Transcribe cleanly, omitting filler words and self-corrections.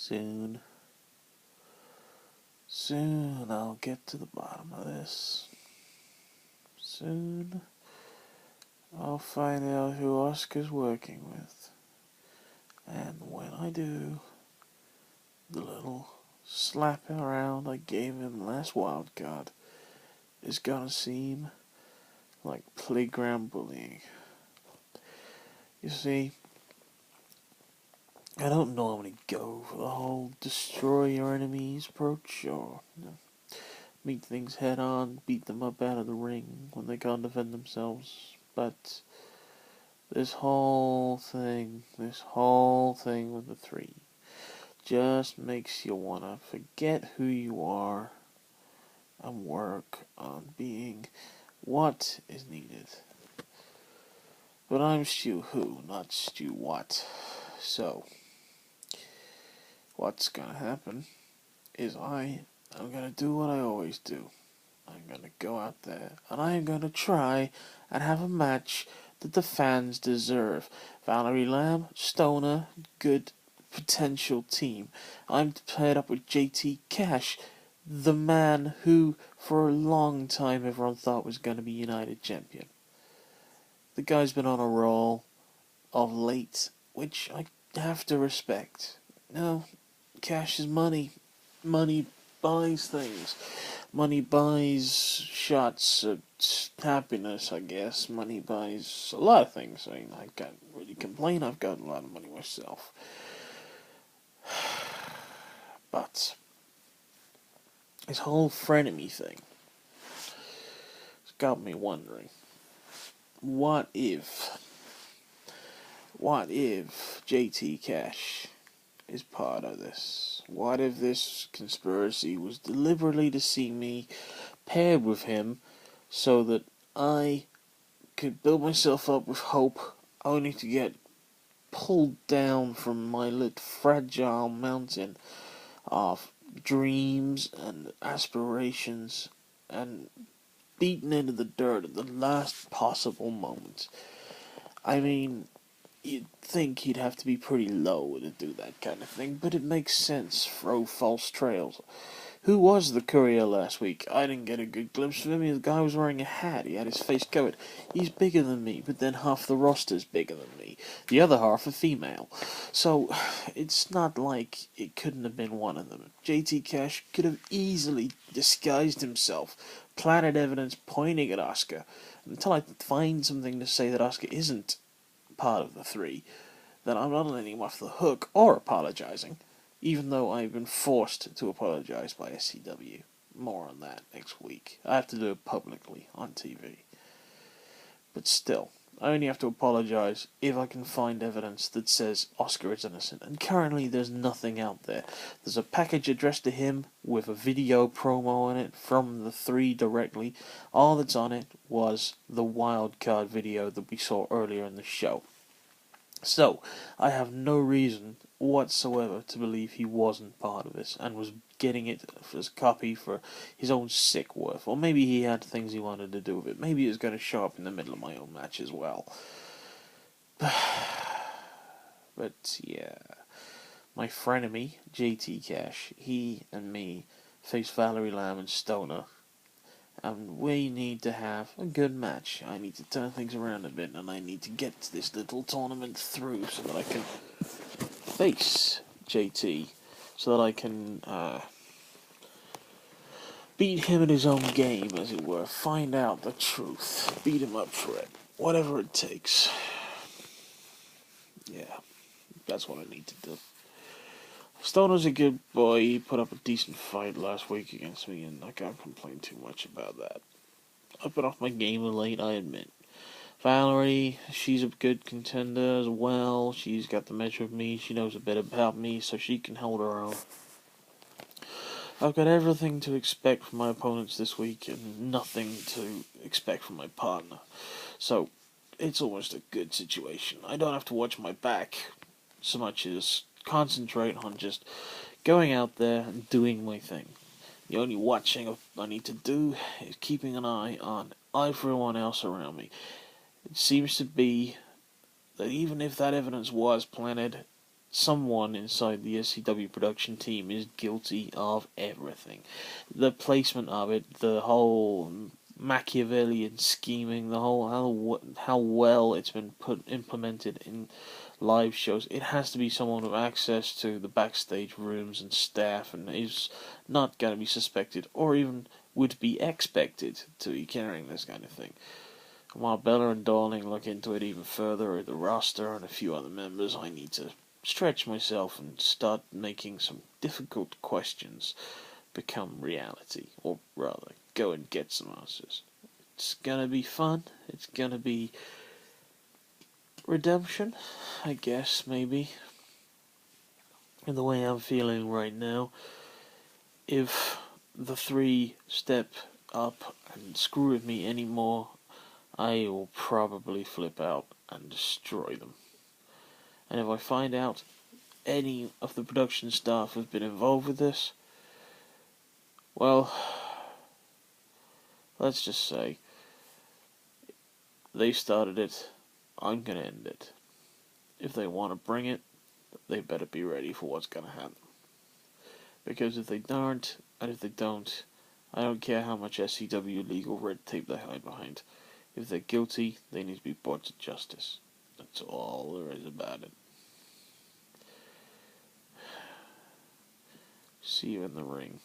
Soon. Soon I'll get to the bottom of this. Soon I'll find out who Oscar's working with. And when I do, the little slap around I gave him last wildcard is gonna seem like playground bullying. You see, I don't normally go for the whole destroy your enemies approach or meet things head on, beat them up out of the ring when they can't defend themselves, but this whole thing with the three just makes you wanna forget who you are and work on being what is needed. But I'm Stu Who, not Stu What. So, what's gonna happen is I'm gonna do what I always do. I'm gonna go out there and I'm gonna try and have a match that the fans deserve. Valerie Lamb, Stoner, good potential team. I'm paired up with JT Cash, the man who for a long time everyone thought was going to be United champion. The guy's been on a roll of late, which I have to respect. No, cash is money. Money buys things. Money buys shots at happiness, I guess. Money buys a lot of things. I mean, I can't really complain. I've got a lot of money myself. But this whole frenemy thing has got me wondering, what if JT Cash is part of this? What if this conspiracy was deliberately to see me paired with him so that I could build myself up with hope only to get pulled down from my little fragile mountain of dreams and aspirations and beaten into the dirt at the last possible moment? I mean, you'd think he'd have to be pretty low to do that kind of thing, but it makes sense. Throw false trails. Who was the courier last week? I didn't get a good glimpse of him. The guy was wearing a hat. He had his face covered. He's bigger than me, but then half the roster's bigger than me. The other half are female. So, it's not like it couldn't have been one of them. JT Cash could have easily disguised himself, planted evidence pointing at Oscar. Until I find something to say that Oscar isn't part of the three, then I'm not letting him off the hook or apologizing, even though I've been forced to apologize by SCW. More on that next week. I have to do it publicly on TV. But still, I only have to apologize if I can find evidence that says Oscar is innocent, and currently there's nothing out there. There's a package addressed to him with a video promo in it from the three directly. All that's on it was the Wildcard video that we saw earlier in the show. So, I have no reason whatsoever to believe he wasn't part of this and was getting it as a copy for his own sick worth. Or maybe he had things he wanted to do with it. Maybe he was going to show up in the middle of my own match as well. But yeah, my frenemy, JT Cash, he and me face Valerie Lamb and Stoner. And we need to have a good match. I need to turn things around a bit, and I need to get this little tournament through so that I can face JT, so that I can beat him in his own game, as it were. Find out the truth. Beat him up for it. Whatever it takes. Yeah, that's what I need to do. Stoner's a good boy. He put up a decent fight last week against me, and I can't complain too much about that. I've been off my game of late, I admit. Valerie, she's a good contender as well. She's got the measure of me. She knows a bit about me, so she can hold her own. I've got everything to expect from my opponents this week, and nothing to expect from my partner. So, it's almost a good situation. I don't have to watch my back so much as concentrate on just going out there and doing my thing. The only watching I need to do is keeping an eye on everyone else around me. It seems to be that even if that evidence was planted someone inside the SCW production team is guilty of everything. The placement of it, the whole Machiavellian scheming, the whole how well it's been implemented in live shows. It has to be someone with access to the backstage rooms and staff, and is not going to be suspected or even would be expected to be carrying this kind of thing. While Bella and Darling look into it even further, the roster and a few other members, I need to stretch myself and start making some difficult questions become reality, or rather, go and get some answers. It's gonna be fun. It's gonna be redemption, I guess, maybe. In the way I'm feeling right now, if the three step up and screw with me anymore, I will probably flip out and destroy them. And if I find out any of the production staff have been involved with this, well, let's just say they started it, I'm going to end it. If they want to bring it, they better be ready for what's going to happen. Because if they aren't, and if they don't, I don't care how much SCW legal red tape they hide behind. If they're guilty, they need to be brought to justice. That's all there is about it. See you in the ring.